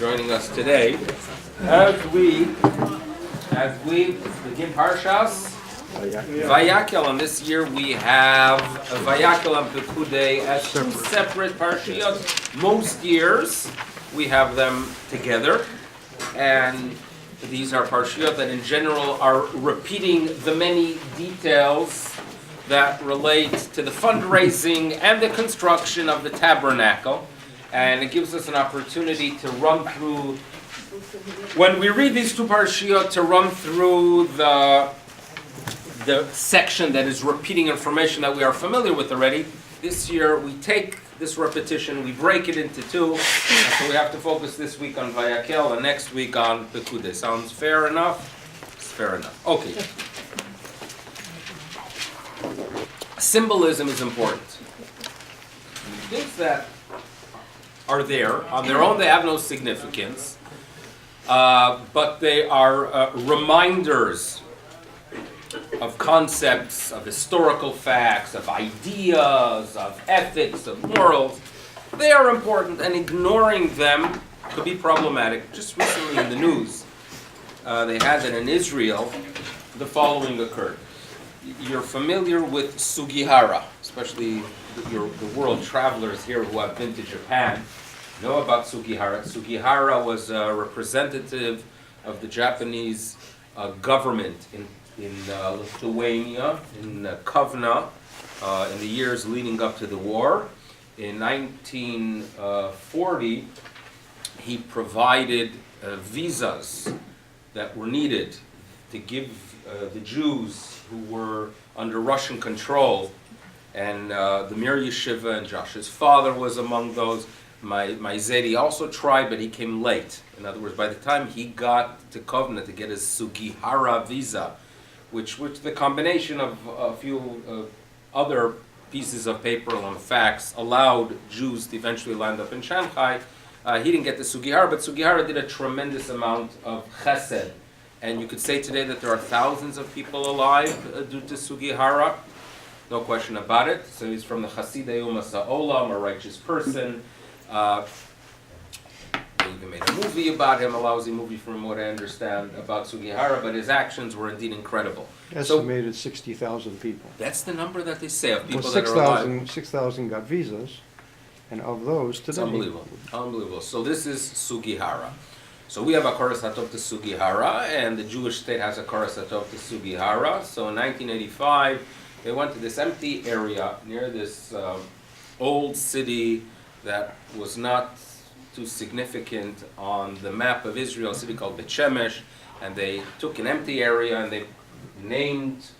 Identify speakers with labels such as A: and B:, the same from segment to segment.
A: joining us today as we begin Parshas Vayakhel. And this year we have Vayakhel and Pekudei as two separate parshiyot. Most years we have them together, and these are parshiyot that in general are repeating the many details that relate to the fundraising and the construction of the tabernacle. And it gives us an opportunity to run through, when we read these two parshiyot, to run through the section that is repeating information that we are familiar with already. This year we take this repetition, we break it into two, so we have to focus this week on Vayakhel and next week on Pekudei. Sounds fair enough? It's fair enough. Okay. Symbolism is important. Things that are there, on their own they have no significance, but they are reminders of concepts, of historical facts, of ideas, of ethics, of morals. They are important, and ignoring them could be problematic. Just recently in the news, they had that in Israel, the following occurred. You're familiar with Sugihara, especially the world travelers here who have been to Japan know about Sugihara. Sugihara was a representative of the Japanese government in Lithuania, in Kovna, in the years leading up to the war. In 1940, he provided visas that were needed to give the Jews who were under Russian control, and the Mir Yeshiva and Josh's father was among those. My Zedi also tried, but he came late. In other words, by the time he got to Kovna to get his Sugihara visa, which the combination of a few other pieces of paper and facts allowed Jews to eventually land up in Shanghai, he didn't get the Sugihara, but Sugihara did a tremendous amount of chesed. And you could say today that there are thousands of people alive due to Sugihara, no question about it. So he's from the Chasidei Umas Ha'olam, a righteous person. They even made a movie about him, a lousy movie from what I understand, about Sugihara, but his actions were indeed incredible.
B: Estimated 60,000 people.
A: That's the number that they say of people
B: Well,
A: that are alive.
B: 6,000 got visas, and of those today.
A: It's unbelievable. Unbelievable. So this is Sugihara. So we have a Koras Hatov to Sugihara, and the Jewish state has a Koras Hatov to Sugihara. So in 1985, they went to this empty area near this old city that was not too significant on the map of Israel, a city called Bet Shemesh, and they took an empty area and they named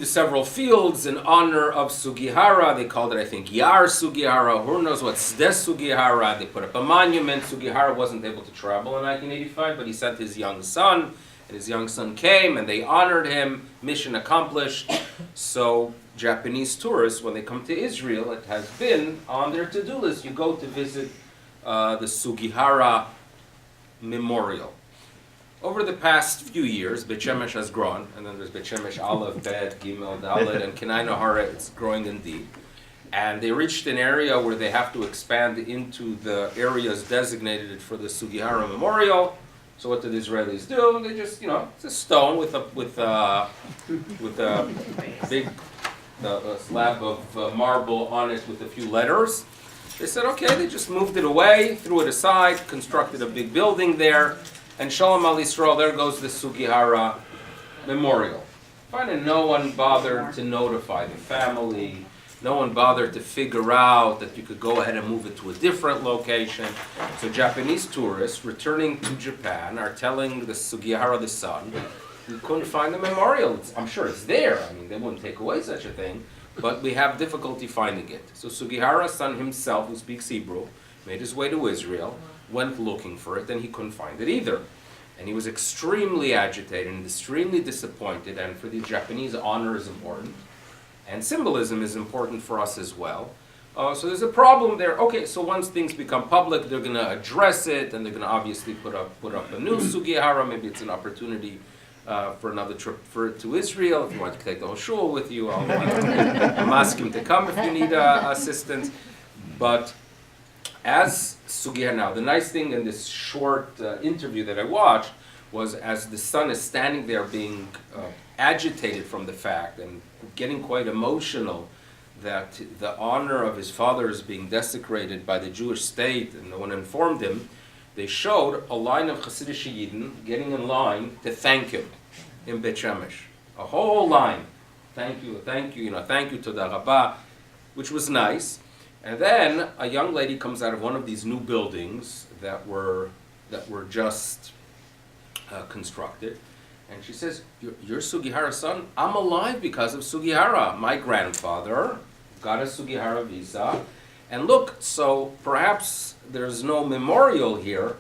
A: several fields in honor of Sugihara. They called it, I think, Yar Sugihara. Who knows what Sde Sugihara. They put up a monument. Sugihara wasn't able to travel in 1985, but he sent his young son, and his young son came, and they honored him. Mission accomplished. So Japanese tourists, when they come to Israel, it has been on their to-do list. You go to visit the Sugihara Memorial. Over the past few years, Bet Shemesh has grown, and then there's Bet Shemesh Aleph, Bet, Gimel, Dalet, and Kenai Nahara. It's growing indeed. And they reached an area where they have to expand into the areas designated for the Sugihara Memorial. So what did the Israelis do? They just, it's a stone with a big slab of marble on it with a few letters. They said, okay, they just moved it away, threw it aside, constructed a big building there. And Shalom Al Yisrael, there goes the Sugihara Memorial. Finally, no one bothered to notify the family. No one bothered to figure out that you could go ahead and move it to a different location. So Japanese tourists returning to Japan are telling the Sugihara, the son, we couldn't find the memorial. I'm sure it's there. I mean, they wouldn't take away such a thing, but we have difficulty finding it. So Sugihara's son himself, who speaks Hebrew, made his way to Israel, went looking for it, and he couldn't find it either. And he was extremely agitated and extremely disappointed, and for the Japanese, honor is important. And symbolism is important for us as well. So there's a problem there. Okay, so once things become public, they're going to address it, and they're going to obviously put up a new Sugihara. Maybe it's an opportunity for another trip to Israel. If you want to take the whole shul with you, I'm asking him to come if you need assistance. But as Sugya now, the nice thing in this short interview that I watched was as the son is standing there being agitated from the fact and getting quite emotional that the honor of his father is being desecrated by the Jewish state and no one informed him, they showed a line of Hasidic Yidden getting in line to thank him in Beit Shemesh. A whole line. Thank you, thank you, thank you, Toda Rabbah, which was nice. And then a young lady comes out of one of these new buildings that were just constructed, and she says, "You're Sugihara's son? I'm alive because of Sugihara. My grandfather got a Sugihara visa, and look, so perhaps there's no memorial here,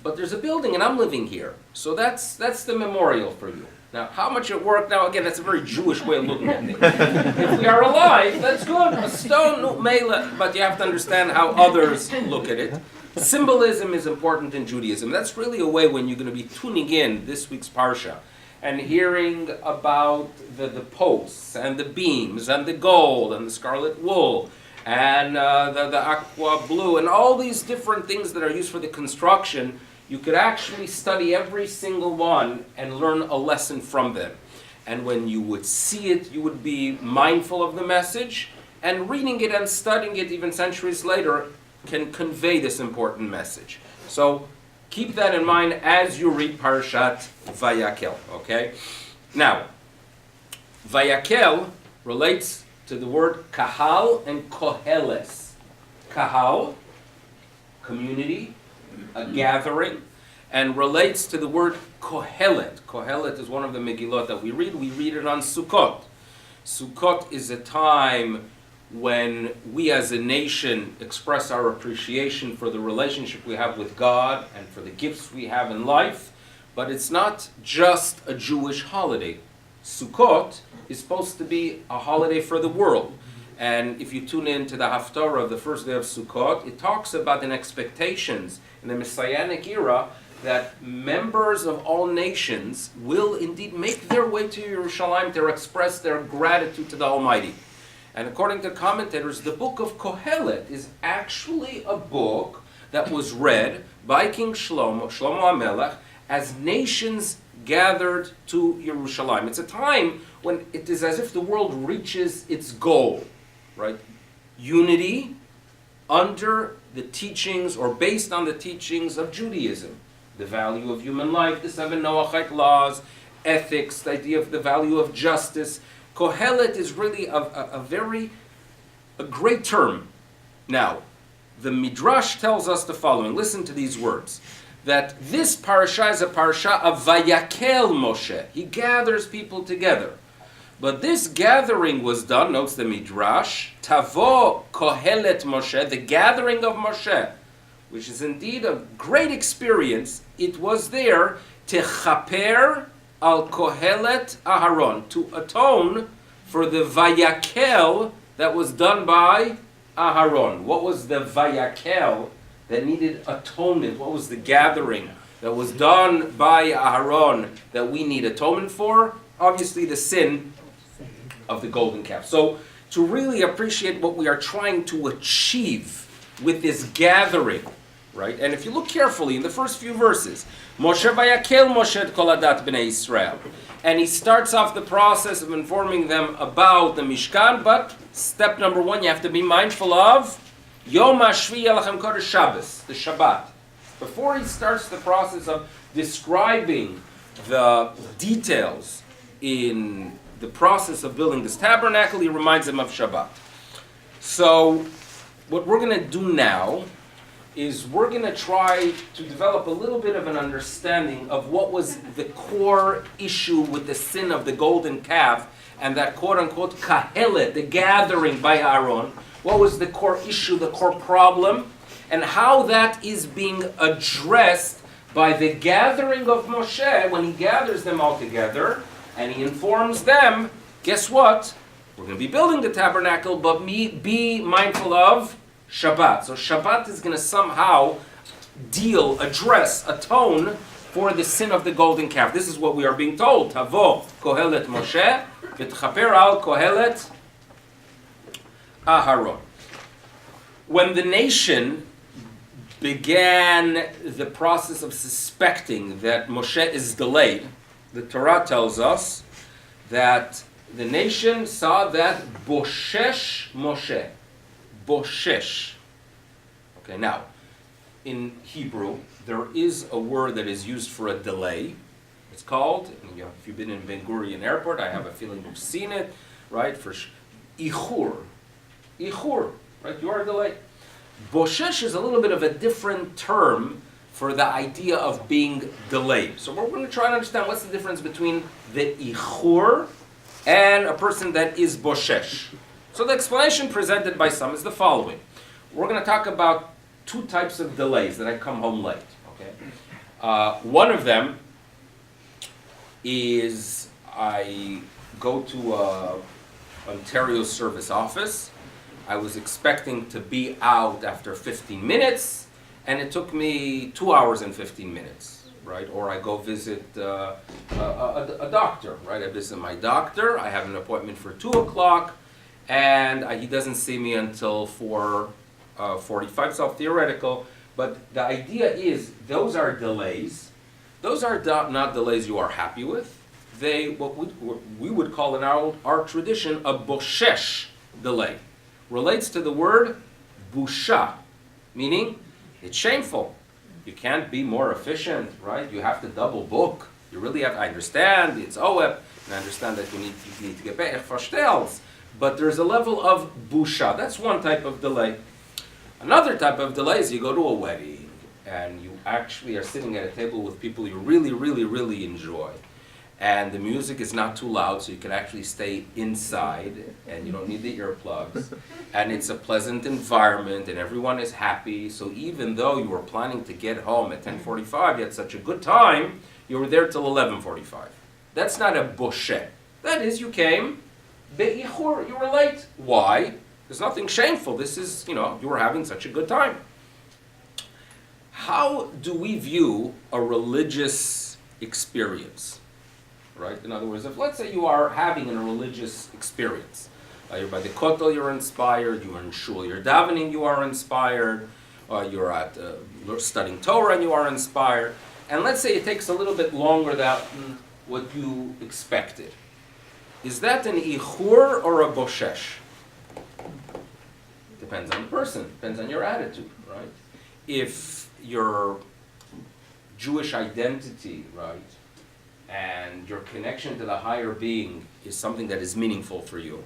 A: but there's a building, and I'm living here. So that's the memorial for you." Now, how much it worked? Now, again, that's a very Jewish way of looking at things. If we are alive, that's good. A stone, no, mela, but you have to understand how others look at it. Symbolism is important in Judaism. That's really a way when you're going to be tuning in this week's Parsha and hearing about the posts and the beams and the gold and the scarlet wool and the aqua blue and all these different things that are used for the construction. You could actually study every single one and learn a lesson from them. And when you would see it, you would be mindful of the message, and reading it and studying it even centuries later can convey this important message. So keep that in mind as you read Parashat Vayakhel, okay? Now, Vayakhel relates to the word kahal and koheles. Kahal, community, a gathering, and relates to the word kohelet. Kohelet is one of the Megillot that we read. We read it on Sukkot. Sukkot is a time when we as a nation express our appreciation for the relationship we have with God and for the gifts we have in life. But it's not just a Jewish holiday. Sukkot is supposed to be a holiday for the world. And if you tune in to the Haftarah of the first day of Sukkot, it talks about an expectations in the Messianic era that members of all nations will indeed make their way to Yerushalayim to express their gratitude to the Almighty. And according to commentators, the book of Kohelet is actually a book that was read by King Shlomo HaMelech, as nations gathered to Yerushalayim. It's a time when it is as if the world reaches its goal, right? Unity under the teachings or based on the teachings of Judaism. The value of human life, the 7 Noahide laws, ethics, the idea of the value of justice. Kohelet is really a great term. Now, the Midrash tells us the following. Listen to these words. That this parasha is a parasha of Vayakhel Moshe. He gathers people together. But this gathering was done, notes the Midrash, Tavo Kohelet Moshe, the gathering of Moshe, which is indeed a great experience. It was there to chaper al Kohelet Aharon, to atone for the Vayakhel that was done by Aharon. What was the Vayakhel that needed atonement? What was the gathering that was done by Aharon that we need atonement for? Obviously the sin of the golden calf. So to really appreciate what we are trying to achieve with this gathering, right? And if you look carefully in the first few verses, Moshe Vayakhel Moshe et kol adat bnei Yisrael. And he starts off the process of informing them about the Mishkan, but step number 1, you have to be mindful of Yom HaShvi Yalachem Kodesh Shabbos, the Shabbat. Before he starts the process of describing the details in the process of building this tabernacle, he reminds them of Shabbat. So what we're going to do now is we're going to try to develop a little bit of an understanding of what was the core issue with the sin of the golden calf and that quote-unquote kahelet, the gathering by Aaron. What was the core issue, the core problem, and how that is being addressed by the gathering of Moshe when he gathers them all together and he informs them, guess what? We're going to be building the tabernacle, but be mindful of Shabbat. So Shabbat is going to somehow address, atone for the sin of the golden calf. This is what we are being told. Tavo Kohelet Moshe v'tchaper al Kohelet Aharon. When the nation began the process of suspecting that Moshe is delayed, the Torah tells us that the nation saw that Boshesh Moshe. Boshesh. Okay, now, in Hebrew, there is a word that is used for a delay. It's called, if you've been in Ben Gurion Airport, I have a feeling you've seen it, right? For ichur. Ichur, right? You are delayed. Boshesh is a little bit of a different term for the idea of being delayed. So we're going to try and understand what's the difference between the ichur and a person that is boshesh. So the explanation presented by some is the following. We're going to talk about two types of delays that I come home late. Okay, one of them is I go to Ontario service office. I was expecting to be out after 15 minutes, and it took me 2 hours and 15 minutes, right? Or I go visit a doctor, right? I visit my doctor. I have an appointment for 2 o'clock, and he doesn't see me until 4:45, so theoretical. But the idea is those are delays. Those are not delays you are happy with. What we would call in our tradition a boshesh delay. Relates to the word busha, meaning it's shameful. You can't be more efficient, right? You have to double book. You really have, I understand, it's OEP, and I understand that you need to get back, but there's a level of busha. That's one type of delay. Another type of delay is you go to a wedding, and you actually are sitting at a table with people you really, really, really enjoy. And the music is not too loud, so you can actually stay inside, and you don't need the earplugs. And it's a pleasant environment, and everyone is happy. So even though you were planning to get home at 10:45, you had such a good time, you were there till 11:45. That's not a boshe. That is, you came, be'ichur, you were late. Why? There's nothing shameful. This is, you were having such a good time. How do we view a religious experience? Right? In other words, if let's say you are having a religious experience, you're by the kotel, you're inspired, you're in shul, you're davening, you are inspired, you're studying Torah and you are inspired, and let's say it takes a little bit longer than what you expected. Is that an ichur or a boshesh? Depends on the person, depends on your attitude, right? If your Jewish identity, right, and your connection to the higher being is something that is meaningful for you.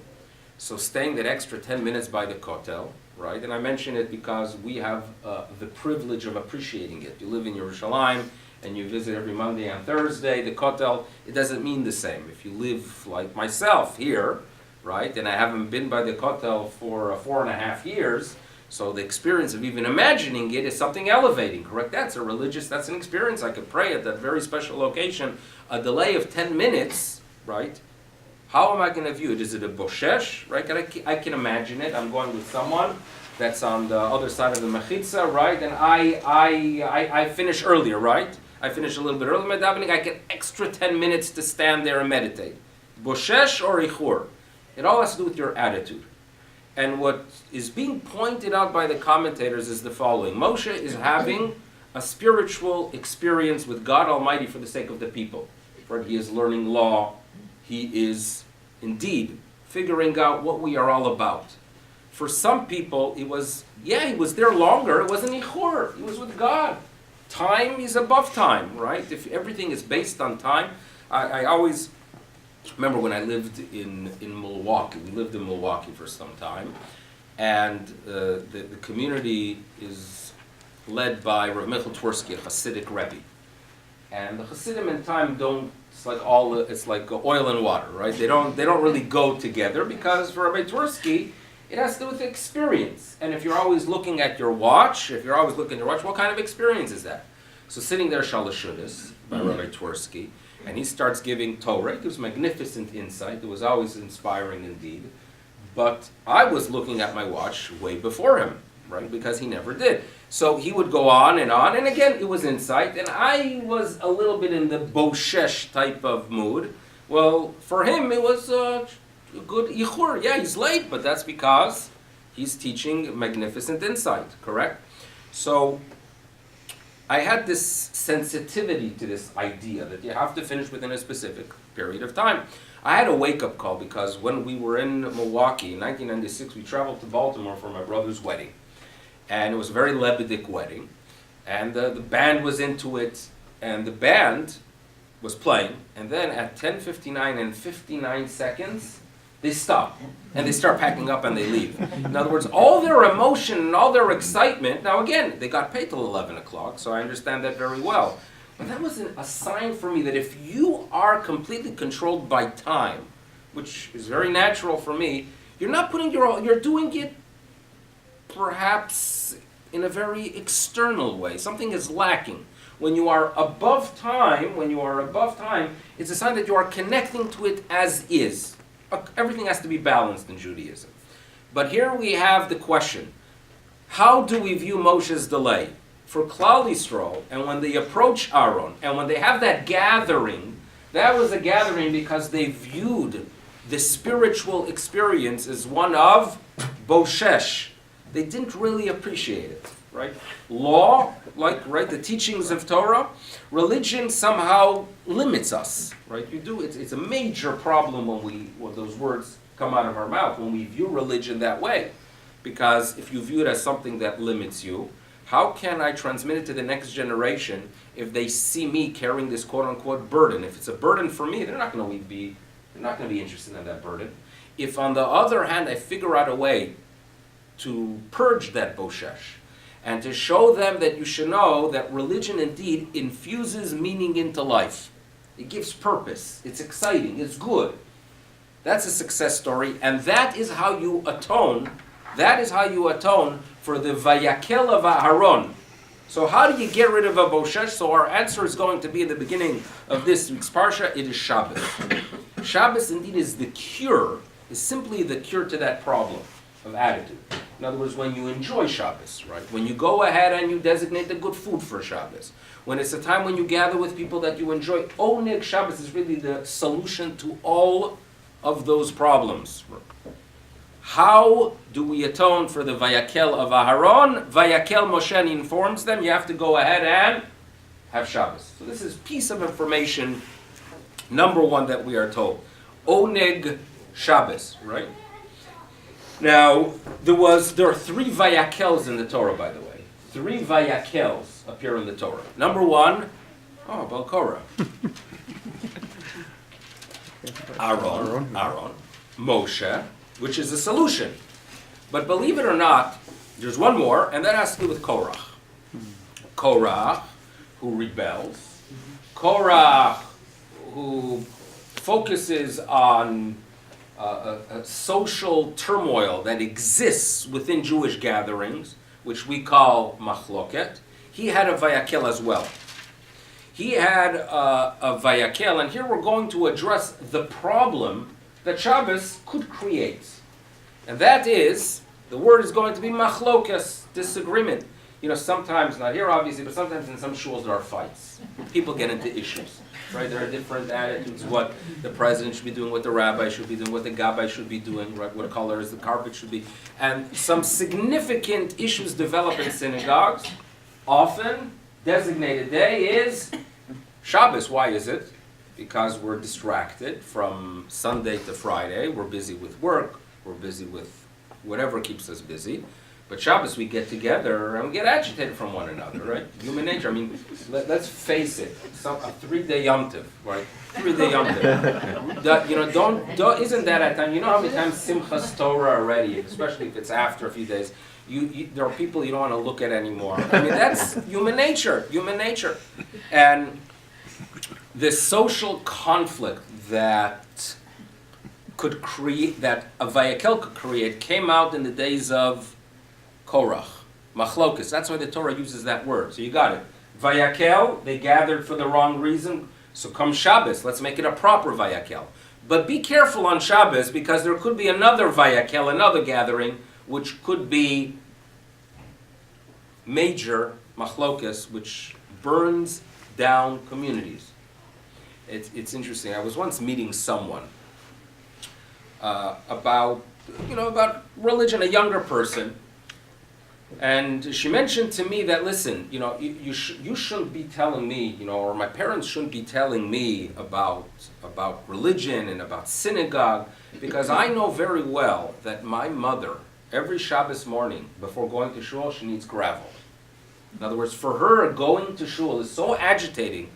A: So staying that extra 10 minutes by the kotel, right? And I mention it because we have the privilege of appreciating it. You live in Yerushalayim and you visit every Monday and Thursday, the kotel, it doesn't mean the same. If you live like myself here, right, and I haven't been by the kotel for 4.5 years, so the experience of even imagining it is something elevating, correct? That's an experience. I could pray at that very special location. A delay of 10 minutes, right? How am I going to view it? Is it a boshesh, right? I can imagine it. I'm going with someone that's on the other side of the mechitza, right? And I finish earlier, right? I finish a little bit earlier my davening. I get extra 10 minutes to stand there and meditate. Boshesh or ichur? It all has to do with your attitude. And what is being pointed out by the commentators is the following. Moshe is having a spiritual experience with God Almighty for the sake of the people. For he is learning law. He is indeed figuring out what we are all about. For some people, he was there longer. It wasn't ichur. He was with God. Time is above time, right? If everything is based on time, I always remember when I lived in Milwaukee. We lived in Milwaukee for some time, and the community is led by Rabbi Milevsky, a Hasidic Rebbe. And the Hasidim in time it's like oil and water, right? They don't really go together because for Rabbi Milevsky, it has to do with experience. And if you're always looking at your watch, what kind of experience is that? So sitting there, Shalashudas, by Rabbi Milevsky, and he starts giving Torah. It gives magnificent insight. It was always inspiring indeed. But I was looking at my watch way before him, right? Because he never did. So he would go on, and again, it was insight. And I was a little bit in the boshesh type of mood. Well, for him, it was a good ichur. Yeah, he's late, but that's because he's teaching magnificent insight, correct? So I had this sensitivity to this idea that you have to finish within a specific period of time. I had a wake-up call because when we were in Milwaukee in 1996, we traveled to Baltimore for my brother's wedding. And it was a very Lebedik wedding. And the band was into it, and the band was playing. And then at 10:59 and 59 seconds, they stop. And they start packing up and they leave. In other words, all their emotion and all their excitement, now again, they got paid till 11 o'clock, so I understand that very well. But that was a sign for me that if you are completely controlled by time, which is very natural for me, you're not putting you're doing it perhaps in a very external way. Something is lacking. When you are above time, it's a sign that you are connecting to it as is. Everything has to be balanced in Judaism. But here we have the question, how do we view Moshe's delay? For Klal Yisrael, and when they approach Aaron, and when they have that gathering, that was a gathering because they viewed the spiritual experience as one of boshesh. They didn't really appreciate it, right? Law, the teachings of Torah, religion somehow limits us, right? It's a major problem when those words come out of our mouth, when we view religion that way. Because if you view it as something that limits you, how can I transmit it to the next generation if they see me carrying this quote-unquote burden? If it's a burden for me, they're not going to be interested in that burden. If on the other hand, I figure out a way to purge that boshesh and to show them that you should know that religion indeed infuses meaning into life. It gives purpose. It's exciting. It's good. That's a success story, and that is how you atone. That is how you atone for the Vayakhel of Aharon. So how do you get rid of a boshesh? So our answer is going to be in the beginning of this week's parsha. It is Shabbos. Shabbos indeed is the cure. Is simply the cure to that problem of attitude. In other words, when you enjoy Shabbos, right? When you go ahead and you designate the good food for Shabbos. When it's a time when you gather with people that you enjoy. Oneg Shabbos is really the solution to all of those problems. How do we atone for the Vayakhel of Aharon? Vayakhel Moshe informs them, you have to go ahead and have Shabbos. So this is piece of information, number one, that we are told. Oneg Shabbos, right? Now, there are 3 Vayakhels in the Torah, by the way. 3 Vayakhels appear in the Torah. Number 1, Balkorah. Aaron, Moshe, which is a solution. But believe it or not, there's one more, and that has to do with Korach. Korach, who rebels. Korach, who focuses on a social turmoil that exists within Jewish gatherings, which we call machloket. He had a Vayakhel as well. He had a Vayakhel, and here we're going to address the problem that Shabbos could create. And that is, the word is going to be machlokes, disagreement. You know, sometimes, not here obviously, but sometimes in some shuls there are fights. People get into issues, right? There are different attitudes, what the president should be doing, what the rabbi should be doing, what the gabbai should be doing, right? What colors the carpet should be. And some significant issues develop in synagogues. Often, designated day is Shabbos. Why is it? Because we're distracted from Sunday to Friday. We're busy with work. We're busy with whatever keeps us busy. But Shabbos, we get together and we get agitated from one another, right? Human nature. I mean, let's face it. A 3-day Yom Tov, right? 3-day Yom Tov. Isn't that at time? You know how many times Simchas Torah already, especially if it's after a few days, there are people you don't want to look at anymore. I mean, that's human nature. Human nature. And the social conflict that could create, that a Vayakhel could create, came out in the days of Korach, machlokas. That's why the Torah uses that word. So you got it. Vayakhel, they gathered for the wrong reason. So come Shabbos, let's make it a proper Vayakhel. But be careful on Shabbos because there could be another Vayakhel, another gathering, which could be major machlokas, which burns down communities. It's interesting. I was once meeting someone about religion, a younger person. And she mentioned to me that, listen, you shouldn't be telling me, or my parents shouldn't be telling me about religion and about synagogue, because I know very well that my mother, every Shabbos morning before going to shul, she needs gravel. In other words, for her, going to shul is so agitating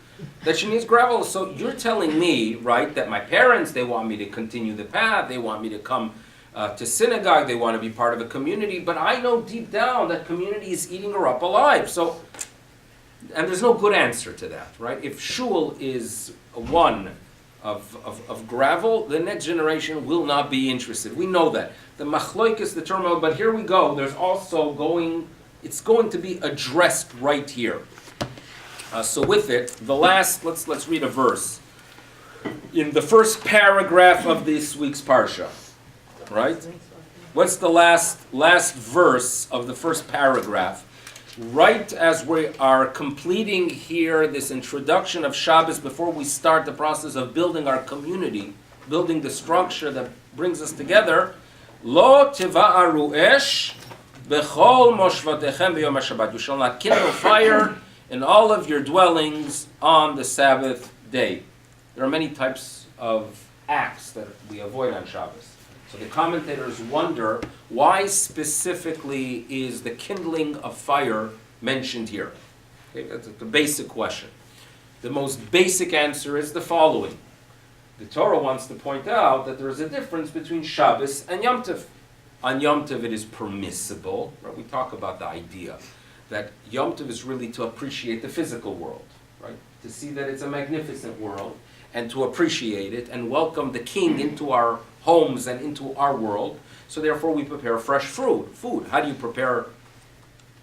A: that she needs gravel. So you're telling me, right, that my parents, they want me to continue the path, they want me to come to synagogue, they want to be part of a community, but I know deep down that community is eating her up alive. So, and there's no good answer to that, right? If shul is one of gravel, the next generation will not be interested. We know that. The machloik is the turmoil, but here we go. There's also it's going to be addressed right here. So with it, let's read a verse. In the first paragraph of this week's Parsha, right? What's the last verse of the first paragraph? Right as we are completing here this introduction of Shabbos, before we start the process of building our community, building the structure that brings us together, Lo tiva'aru esh bechol moshvatechem b'yom HaShabbat. You shall not kindle fire in all of your dwellings on the Sabbath day. There are many types of acts that we avoid on Shabbos. So the commentators wonder, why specifically is the kindling of fire mentioned here? Okay, that's the basic question. The most basic answer is the following. The Torah wants to point out that there is a difference between Shabbos and Yom Tov. On Yom Tov it is permissible, right? We talk about the idea that Yom Tov is really to appreciate the physical world, right? To see that it's a magnificent world, and to appreciate it and welcome the King into our homes and into our world. So therefore we prepare fresh food. How do you prepare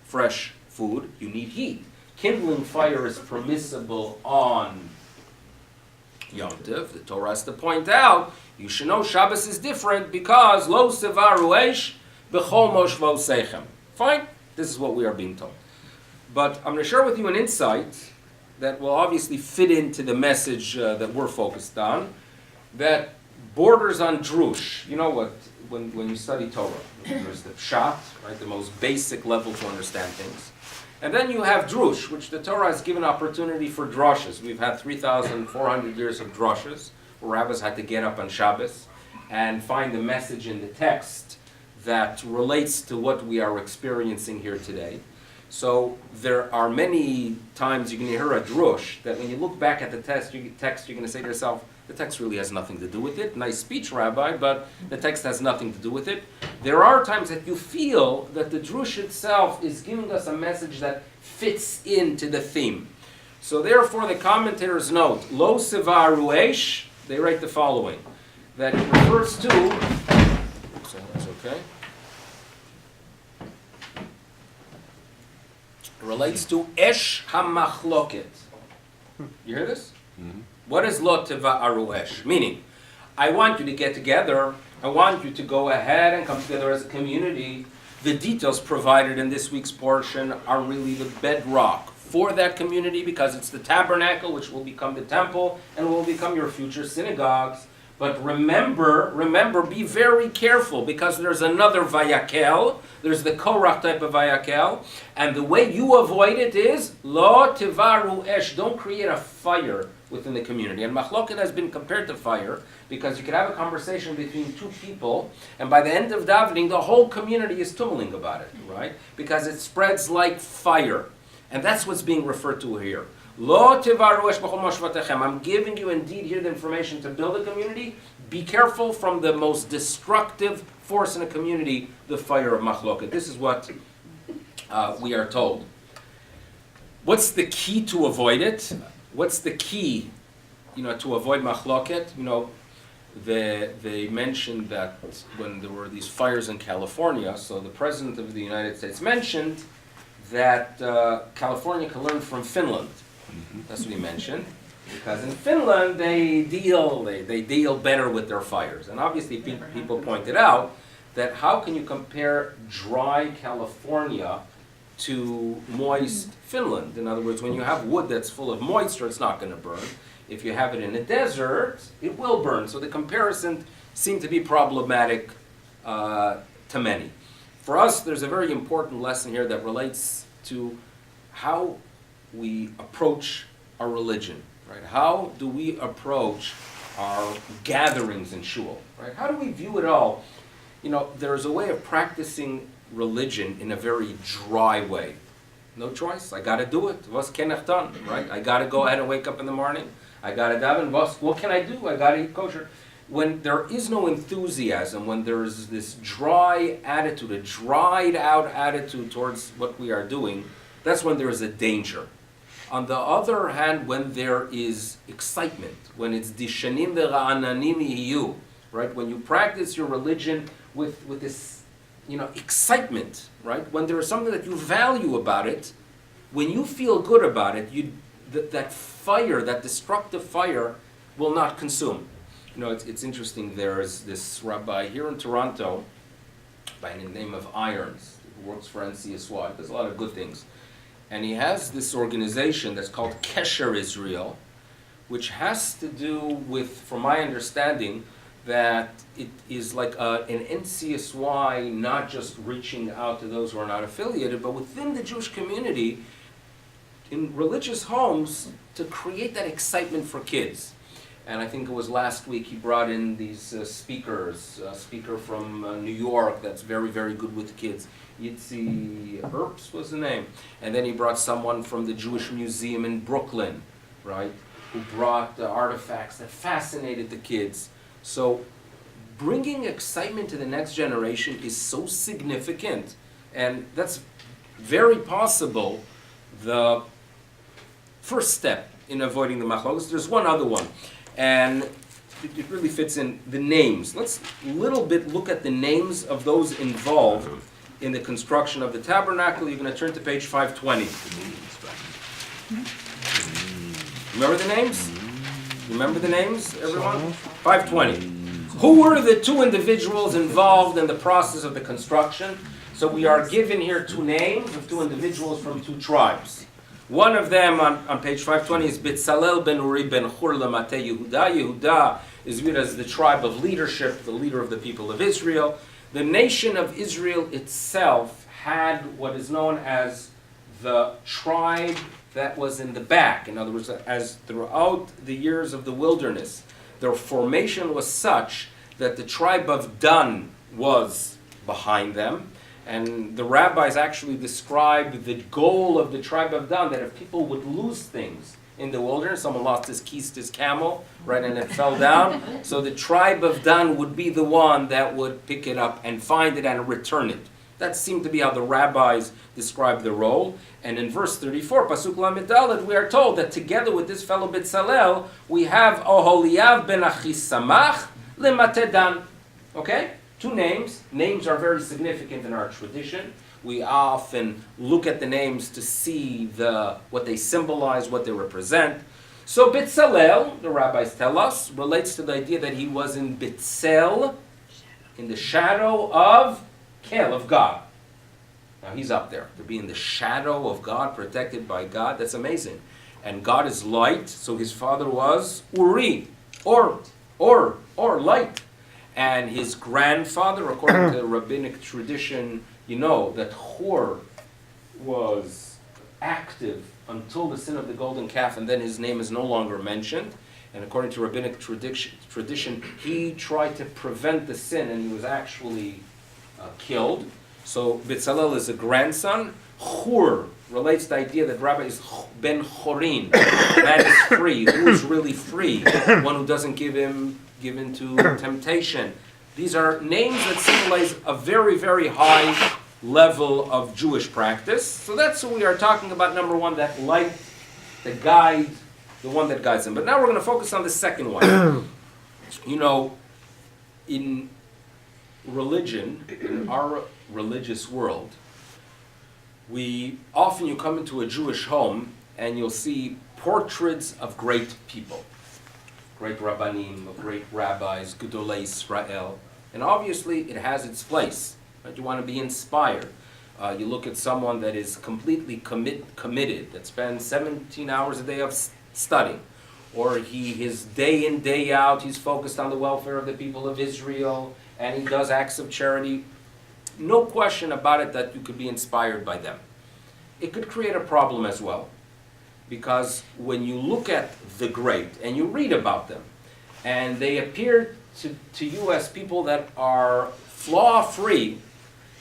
A: fresh food? You need heat. Kindling fire is permissible on Yom Tov. The Torah has to point out, you should know Shabbos is different because lo sevaru eish b'chol moshvo seichem. Fine, this is what we are being told. But I'm going to share with you an insight that will obviously fit into the message that we're focused on, that borders on drush. You know what, when you study Torah, there's the pshat, right, the most basic level to understand things. And then you have drush, which the Torah has given opportunity for drushes. We've had 3,400 years of drushes, where rabbis had to get up on Shabbos and find a message in the text that relates to what we are experiencing here today. So there are many times you can hear a drush that when you look back at the text, you're going to say to yourself, the text really has nothing to do with it. Nice speech, Rabbi, but the text has nothing to do with it. There are times that you feel that the drush itself is giving us a message that fits into the theme. So therefore the commentators note, Lo sevaru eish, they write the following, that it refers to, so that's okay. Relates to Esh HaMachloket. You hear this? Mm-hmm. What is Lo Teva'aru Esh? Meaning, I want you to get together, I want you to go ahead and come together as a community. The details provided in this week's portion are really the bedrock for that community, because it's the tabernacle which will become the temple and will become your future synagogues. But remember, be very careful, because there's another Vayakhel, there's the Korach type of Vayakhel, and the way you avoid it is, Lo Tivaru Esh, don't create a fire within the community. And Machloket has been compared to fire, because you can have a conversation between two people, and by the end of davening, the whole community is tumbling about it, right? Because it spreads like fire. And that's what's being referred to here. Lo tivaru esh b'chol moshvatechem. I'm giving you indeed here the information to build a community. Be careful from the most destructive force in a community, the fire of machloket. This is what we are told. What's the key to avoid it? What's the key, to avoid machloket? They mentioned that when there were these fires in California, so the President of the United States mentioned that California can learn from Finland. That's what he mentioned, because in Finland they deal better with their fires. And obviously people pointed out that how can you compare dry California to moist Finland? In other words, when you have wood that's full of moisture, it's not going to burn. If you have it in a desert, it will burn. So the comparison seemed to be problematic to many. for us, there's a very important lesson here that relates to how we approach our religion, right? How do we approach our gatherings in shul, right? How do we view it all? You know, there's a way of practicing religion in a very dry way. No choice. I got to do it. Was kann ich tun, right? I got to go ahead and wake up in the morning. I got to daven. What can I do? I got to eat kosher. When there is no enthusiasm, when there's this dry attitude, a dried out attitude towards what we are doing, that's when there is a danger. On the other hand, when there is excitement, when it's dishanim vera'ananim yiyu, right? When you practice your religion with this, excitement, right? When there is something that you value about it, when you feel good about it, that fire, that destructive fire, will not consume. It's interesting. There is this rabbi here in Toronto by the name of Irons, who works for NCSY. Does a lot of good things. And he has this organization that's called Kesher Israel, which has to do with, from my understanding, that it is like an NCSY not just reaching out to those who are not affiliated, but within the Jewish community, in religious homes, to create that excitement for kids. And I think it was last week he brought in these speakers, a speaker from New York that's very, very good with kids. Yitzi Earps was the name. And then he brought someone from the Jewish Museum in Brooklyn, right, who brought artifacts that fascinated the kids. So bringing excitement to the next generation is so significant, and that's very possible the first step in avoiding the machlokes. There's one other one, and it really fits in the names. Let's a little bit look at the names of those involved in the construction of the tabernacle. You're going to turn to page 520. Remember the names? Remember the names, everyone? 520. Who were the two individuals involved in the process of the construction? So we are given here two names of two individuals from two tribes. One of them on page 520 is Bitzalel ben Uri ben Hur Lamate Yehuda. Yehuda is viewed as the tribe of leadership, the leader of the people of Israel. The nation of Israel itself had what is known as the tribe that was in the back. In other words, as throughout the years of the wilderness, their formation was such that the tribe of Dan was behind them. And the rabbis actually described the goal of the tribe of Dan, that if people would lose things in the wilderness, someone lost his keys to his camel, right, and it fell down, so the tribe of Dan would be the one that would pick it up and find it and return it. That seemed to be how the rabbis described the role. And in verse 34, Pasuk Lamed Daled, we are told that together with this fellow Bitzalel, we have Oholiav ben Achisamach lemate Dan. Okay? Two names. Names are very significant in our tradition. We often look at the names to see what they symbolize, what they represent. So Bitzalel, the rabbis tell us, relates to the idea that he was in Bitzel, in the shadow of Kel, of God. Now he's up there. To be in the shadow of God, protected by God, that's amazing. And God is light, so his father was Uri, or light. And his grandfather, according to the rabbinic tradition, you know that Hur was active until the sin of the golden calf, and then his name is no longer mentioned. And according to rabbinic tradition, he tried to prevent the sin, and he was actually killed. So Bitzalel is a grandson. Hur relates to the idea that Rabbi is Ben Chorin, that is free. Who is really free? One who doesn't give in to temptation. These are names that symbolize a very, very high level of Jewish practice. So that's what we are talking about. Number one, that light, the guide, the one that guides them. But now we're going to focus on the second one. In religion, in our religious world, you come into a Jewish home and you'll see portraits of great people, great rabbanim, great rabbis, gedolei Israel, and obviously it has its place. Right? You want to be inspired. You look at someone that is completely committed, that spends 17 hours a day of studying, or his day in, day out, he's focused on the welfare of the people of Israel, and he does acts of charity. no question about it that you could be inspired by them. It could create a problem as well, because when you look at the great and you read about them, and they appear to you as people that are flaw-free,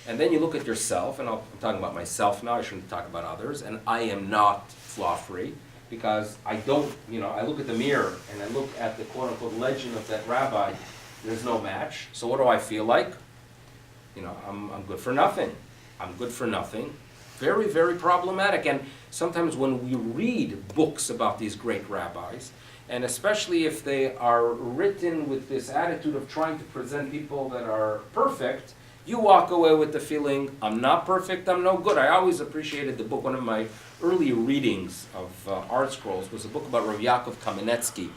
A: and then you look at yourself, and I'm talking about myself now, I shouldn't talk about others, and I am not flaw-free, because I don't, I look at the mirror, and I look at the quote-unquote legend of that rabbi, there's no match. So what do I feel like? I'm good for nothing. I'm good for nothing. Very, very problematic. And sometimes when we read books about these great rabbis, and especially if they are written with this attitude of trying to present people that are perfect, you walk away with the feeling, I'm not perfect, I'm no good. I always appreciated the book. One of my early readings of Art Scrolls was a book about Rabbi Milevsky,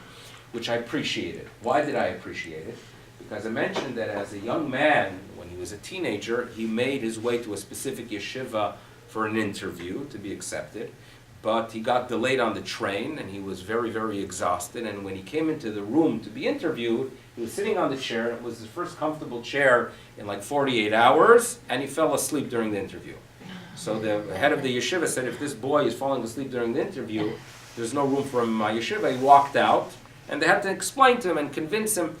A: which I appreciated. Why did I appreciate it? Because I mentioned that as a young man, when he was a teenager, he made his way to a specific yeshiva for an interview to be accepted. But he got delayed on the train, and he was very, very exhausted. And when he came into the room to be interviewed, he was sitting on the chair. It was his first comfortable chair in like 48 hours, and he fell asleep during the interview. So the head of the yeshiva said, if this boy is falling asleep during the interview, there's no room for him in my yeshiva. He walked out, and they had to explain to him and convince him,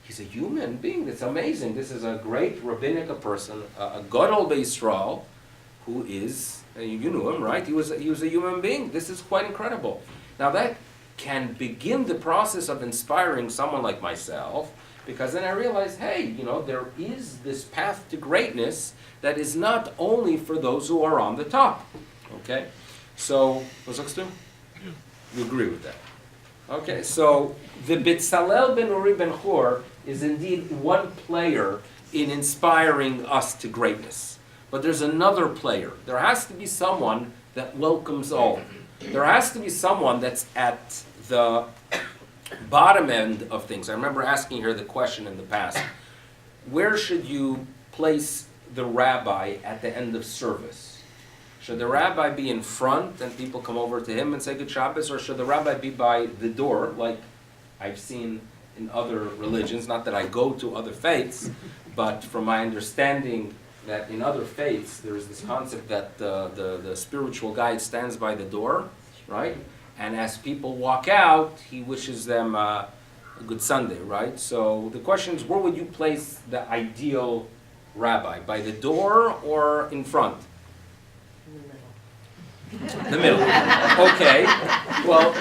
A: he's a human being. That's amazing. This is a great rabbinic person, a Gadol B'Yisrael, who is, you knew him, right? He was a human being. This is quite incredible. Now that can begin the process of inspiring someone like myself, because then I realized, hey, there is this path to greatness that is not only for those who are on the top. Okay? So, was sagst du? You agree with that? Okay, so the Bitzalel ben Uri ben Hur is indeed one player in inspiring us to greatness. But there's another player. There has to be someone that welcomes all. There has to be someone that's at the bottom end of things. I remember asking her the question in the past, where should you place the rabbi at the end of service? Should the rabbi be in front and people come over to him and say good Shabbos, or should the rabbi be by the door, like I've seen in other religions? Not that I go to other faiths, but from my understanding that in other faiths there is this concept that the spiritual guide stands by the door, right? And as people walk out, he wishes them a good Sunday, right? So the question is, where would you place the ideal rabbi? By the door or in front? The middle. Okay. Well,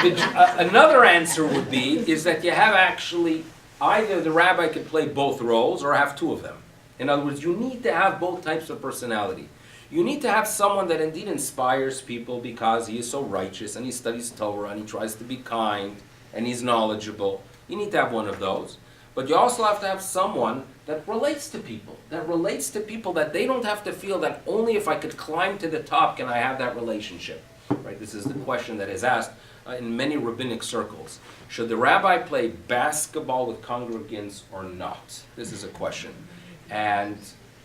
A: another answer would be is that you have actually either the rabbi could play both roles or have two of them. In other words, you need to have both types of personality. You need to have someone that indeed inspires people because he is so righteous and he studies Torah and he tries to be kind and he's knowledgeable. You need to have one of those. But you also have to have someone that relates to people. That they don't have to feel that only if I could climb to the top can I have that relationship. Right? This is the question that is asked in many rabbinic circles. Should the rabbi play basketball with congregants or not? This is a question. And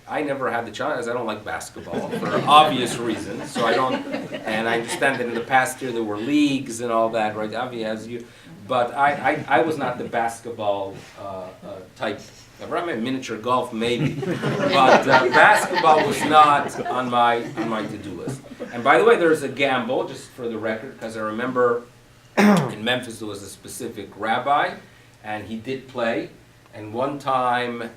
A: I never had the chance. I don't like basketball for obvious reasons. So I don't, and I understand that in the past year there were leagues and all that, right? Avi has you, but I was not the basketball type. I mean, miniature golf maybe, but basketball was not on my to-do list. And by the way, there's a gamble, just for the record, because I remember in Memphis there was a specific rabbi, and he did play. And one time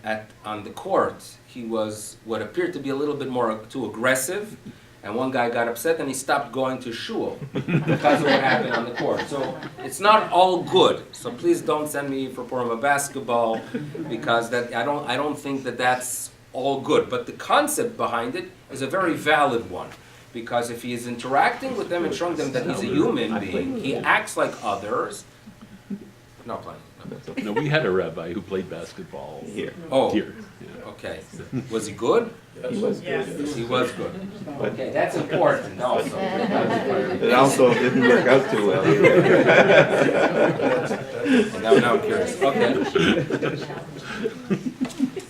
A: on the court, he was what appeared to be a little bit more too aggressive, and one guy got upset and he stopped going to shul because of what happened on the court. So it's not all good. So please don't send me for Purim basketball, because I don't think that that's all good. But the concept behind it is a very valid one, because if he is interacting with them and showing them that he's a human being, he acts like others. Not playing.
C: No, we had a rabbi who played basketball here.
A: Oh,
C: Here. Yeah.
A: okay. Was he good?
D: He was good.
A: He was good. Okay, that's important also.
D: It also didn't work out too well.
A: Now I'm curious. Okay.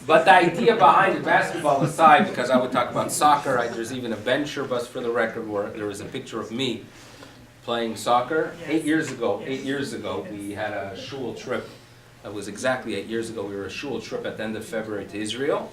A: But the idea behind it, basketball aside, because I would talk about soccer, there's even a Ben Shirbus for the record where there was a picture of me playing soccer. 8 years ago, we had a shul trip. That was exactly 8 years ago. We were a shul trip at the end of February to Israel.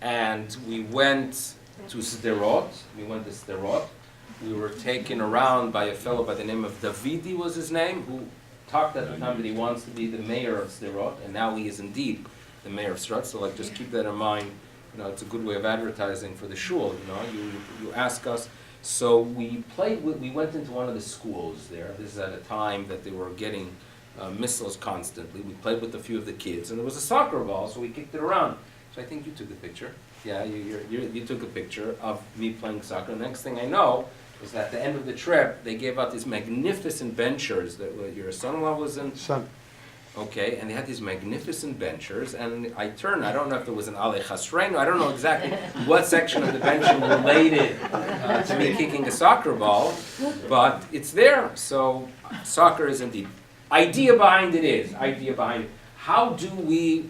A: and we went to Sderot. We were taken around by a fellow by the name of Davidi was his name, who talked at the time that he wants to be the mayor of Sderot, and now he is indeed the mayor of Sderot. So like, just keep that in mind. You know, it's a good way of advertising for the shul. You know, you ask us. So we went into one of the schools there. This is at a time that they were getting missiles constantly. We played with a few of the kids, and there was a soccer ball, so we kicked it around. So I think you took a picture. Yeah, you took a picture of me playing soccer. The next thing I know is that at the end of the trip, they gave out these magnificent benchers that your son-in-law was in.
B: Son.
A: Okay, and they had these magnificent benchers, and I turned, I don't know if there was an Ale Chasreinu, I don't know exactly what section of the bencher related to me kicking a soccer ball, but it's there, so soccer is indeed. Idea behind it is, how do we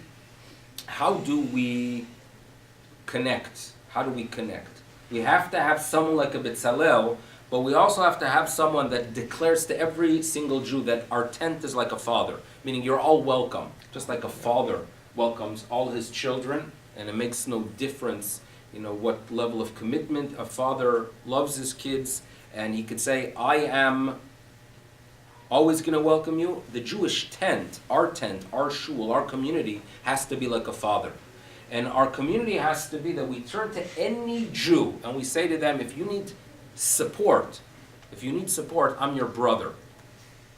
A: connect? How do we connect? We have to have someone like a Betzalel, but we also have to have someone that declares to every single Jew that our tent is like a father, meaning you're all welcome, just like a father welcomes all his children, and it makes no difference, you know, what level of commitment a father loves his kids, and he could say, I am always going to welcome you. The Jewish tent, our shul, our community has to be like a father. And our community has to be that we turn to any Jew and we say to them, if you need support, I'm your brother.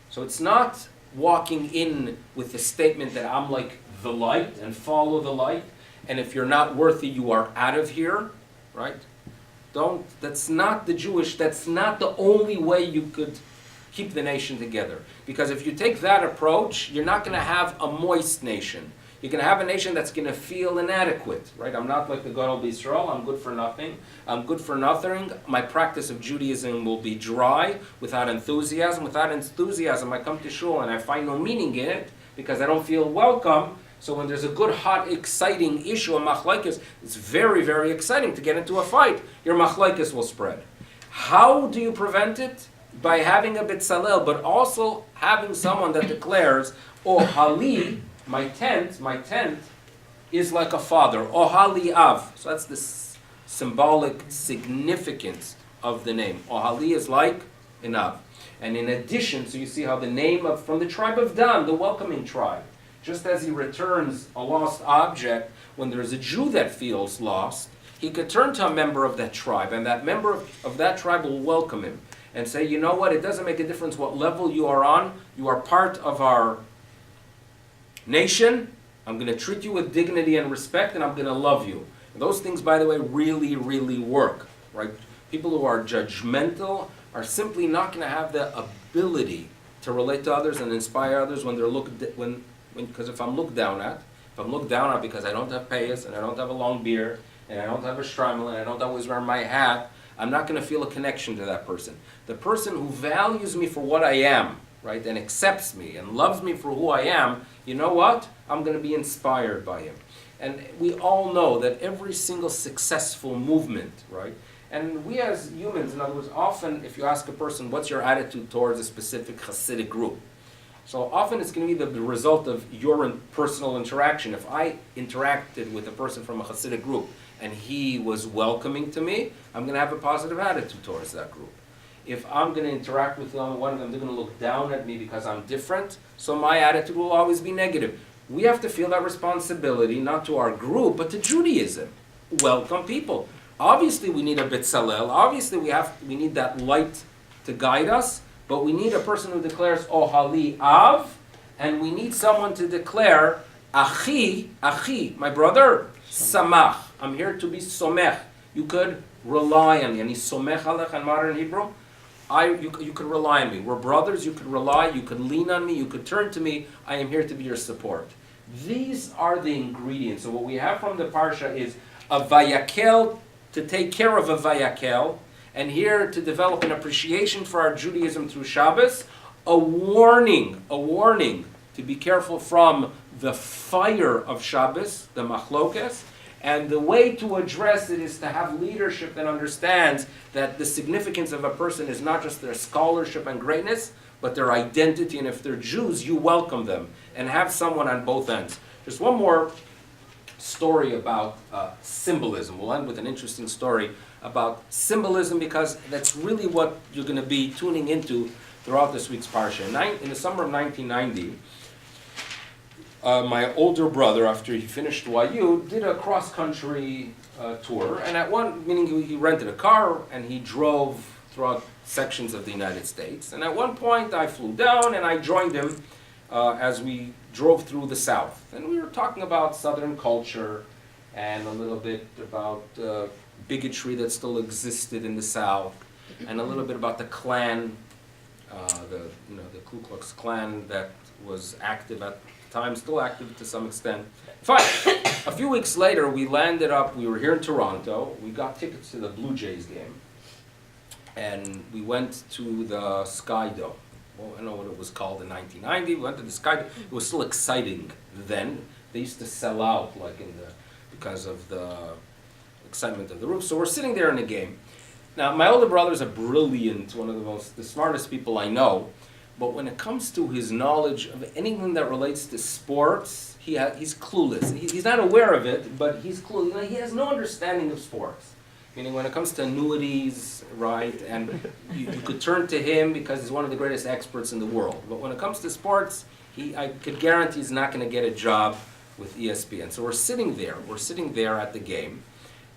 A: So it's not walking in with the statement that I'm like the light and follow the light, and if you're not worthy, you are out of here, right? That's not the only way you could keep the nation together. Because if you take that approach, you're not going to have a moist nation. You're going to have a nation that's going to feel inadequate, right? I'm not like the Gadol B'Yisrael. I'm good for nothing. My practice of Judaism will be dry, without enthusiasm. Without enthusiasm, I come to shul and I find no meaning in it because I don't feel welcome. So when there's a good, hot, exciting issue, a machlokes, it's very, very exciting to get into a fight. Your machlokes will spread. How do you prevent it? By having a Betzalel, but also having someone that declares, oh, Hali, my tent is like a father. Ohali Av. So that's the symbolic significance of the name. Ohali is like an Av. And in addition, so you see how the name from the tribe of Dan, the welcoming tribe, just as he returns a lost object, when there's a Jew that feels lost, he could turn to a member of that tribe, and that member of that tribe will welcome him and say, you know what, it doesn't make a difference what level you are on, you are part of our nation, I'm going to treat you with dignity and respect, and I'm going to love you. And those things, by the way, really, really work, right? People who are judgmental are simply not going to have the ability to relate to others and inspire others because if I'm looked down at because I don't have payas, and I don't have a long beard, and I don't have a shtreimel, and I don't always wear my hat, I'm not going to feel a connection to that person. The person who values me for what I am, right, and accepts me and loves me for who I am, you know what? I'm going to be inspired by him. And we all know that every single successful movement, right, and we as humans, in other words, often if you ask a person, what's your attitude towards a specific Hasidic group? So often it's going to be the result of your personal interaction. If I interacted with a person from a Hasidic group and he was welcoming to me, I'm going to have a positive attitude towards that group. If I'm going to interact with one of them, they're going to look down at me because I'm different, so my attitude will always be negative. We have to feel that responsibility, not to our group, but to Judaism. Welcome people. Obviously we need a Betzalel. Obviously we need that light to guide us, but we need a person who declares Ohali Av, and we need someone to declare Achi, my brother, Samach. I'm here to be Somech. You could rely on me. Ani Somech Alech in modern Hebrew. You could rely on me. We're brothers. You could rely. You could lean on me. You could turn to me. I am here to be your support. These are the ingredients. So what we have from the Parsha is a Vayakhel, to take care of a Vayakhel, and here to develop an appreciation for our Judaism through Shabbos, a warning to be careful from the fire of Shabbos, the machlokes, and the way to address it is to have leadership that understands that the significance of a person is not just their scholarship and greatness, but their identity, and if they're Jews, you welcome them, and have someone on both ends. Just one more story about symbolism. We'll end with an interesting story about symbolism because that's really what you're going to be tuning into throughout this week's Parsha. In the summer of 1990, my older brother, after he finished YU, did a cross-country tour, and meaning he rented a car and he drove throughout sections of the United States. And at one point, I flew down and I joined him as we drove through the South. And we were talking about Southern culture and a little bit about bigotry that still existed in the South, and a little bit about the Klan, the Ku Klux Klan that was active at the time, still active to some extent. Fine. A few weeks later, we were here in Toronto, we got tickets to the Blue Jays game, and we went to the Sky Dome. Well, I don't know what it was called in 1990. We went to the Sky Dome. It was still exciting then. They used to sell out because of the excitement of the roof. So we're sitting there in the game. Now, my older brother is one of the smartest people I know. But when it comes to his knowledge of anything that relates to sports, he's clueless. He's not aware of it, but he's clueless. He has no understanding of sports. Meaning when it comes to annuities, right, and you could turn to him because he's one of the greatest experts in the world. But when it comes to sports, I could guarantee he's not going to get a job with ESPN. So we're sitting there at the game,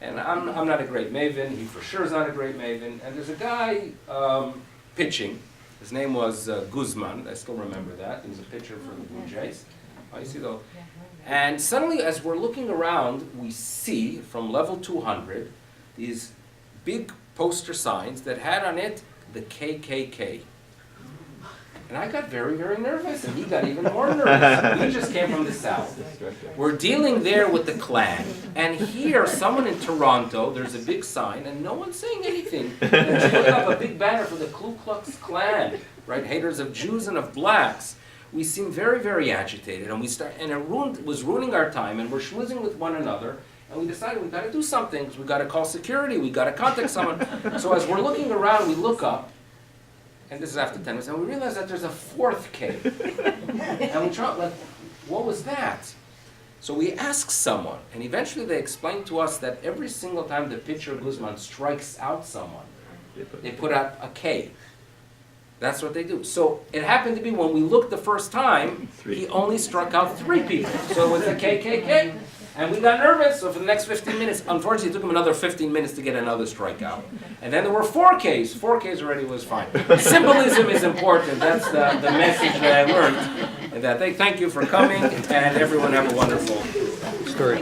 A: and I'm not a great maven, he for sure is not a great maven, and there's a guy pitching. His name was Guzman, I still remember that. He was a pitcher for the Blue Jays. Oh, you see though? And suddenly, as we're looking around, we see from level 200 these big poster signs that had on it the KKK. And I got very, very nervous, and he got even more nervous. We just came from the South. We're dealing there with the Klan, and here, someone in Toronto, there's a big sign, and no one's saying anything. They just put up a big banner for the Ku Klux Klan, right? Haters of Jews and of blacks. We seem very, very agitated, and it was ruining our time, and we're schmoozing with one another. And we decided we've got to do something. We got to call security. We got to contact someone. So as we're looking around, we look up, and this is after 10 minutes, and we realize that there's a fourth K. And we try, what was that? So we ask someone, and eventually they explained to us that every single time the pitcher Guzman strikes out someone, they put out a K. That's what they do. So it happened to be when we looked the first time, he only struck out 3 people. So it was the KKK. And we got nervous, so for the next 15 minutes, unfortunately it took him another 15 minutes to get another strikeout. And then there were 4 Ks. 4 Ks already was fine. Symbolism is important. That's the message that I learned. And thank you for coming, and everyone have a wonderful
B: Story.